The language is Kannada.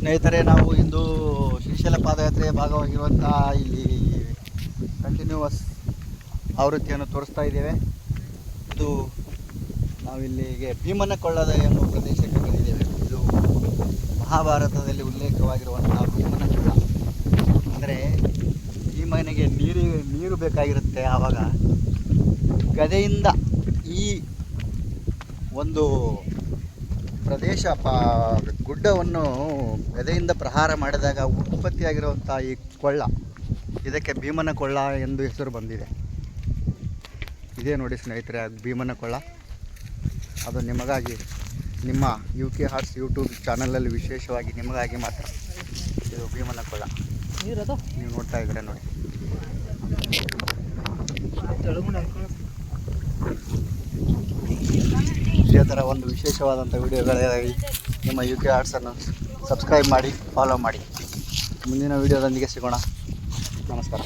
ಸ್ನೇಹಿತರೆ, ನಾವು ಇಂದು ಶ್ರೀಶೈಲ ಪಾದಯಾತ್ರೆಯ ಭಾಗವಾಗಿರುವಂಥ ಇಲ್ಲಿ ಕಂಟಿನ್ಯೂವಸ್ ಆವೃತ್ತಿಯನ್ನು ತೋರಿಸ್ತಾ ಇದ್ದೇವೆ. ಇದು ನಾವಿಲ್ಲಿಗೆ ಭೀಮನಕೊಳ್ಳದ ಎಂಬ ಪ್ರದೇಶಕ್ಕೆ ಬಂದಿದ್ದೇವೆ. ಇದು ಮಹಾಭಾರತದಲ್ಲಿ ಉಲ್ಲೇಖವಾಗಿರುವಂಥ ಭೀಮನಕೊಳ್ಳ. ಅಂದರೆ ಭೀಮನಿಗೆ ನೀರು ಬೇಕಾಗಿರುತ್ತೆ. ಆವಾಗ ಗದೆಯಿಂದ ಈ ಒಂದು ಪ್ರದೇಶ ಗುಡ್ಡವನ್ನು ಗದೆಯಿಂದ ಪ್ರಹಾರ ಮಾಡಿದಾಗ ಉತ್ಪತ್ತಿಯಾಗಿರುವಂಥ ಈ ಕೊಳ್ಳ, ಇದಕ್ಕೆ ಭೀಮನ ಕೊಳ್ಳ ಎಂದು ಹೆಸರು ಬಂದಿದೆ. ಇದೇ ನೋಡಿ ಸ್ನೇಹಿತರೆ, ಭೀಮನ ಕೊಳ್ಳ. ಅದು ನಿಮಗಾಗಿ ನಿಮ್ಮ UK ಹಾರ್ಟ್ಸ್ ಯೂಟ್ಯೂಬ್ ಚಾನಲಲ್ಲಿ ವಿಶೇಷವಾಗಿ ನಿಮಗಾಗಿ ಮಾತ್ರ ಇದು ಭೀಮನ ಕೊಳ್ಳ ನೀವು ನೋಡ್ತಾ ಇದ್ದೀರಾ ನೋಡಿ. ಇದೇ ಥರ ಒಂದು ವಿಶೇಷವಾದಂಥ ವಿಡಿಯೋಗಳಿಗಾಗಿ ನಿಮ್ಮ UK ಹಾರ್ಟ್ಸನ್ನು ಸಬ್ಸ್ಕ್ರೈಬ್ ಮಾಡಿ, ಫಾಲೋ ಮಾಡಿ. ಮುಂದಿನ ವಿಡಿಯೋದೊಂದಿಗೆ ಸಿಗೋಣ. ನಮಸ್ಕಾರ.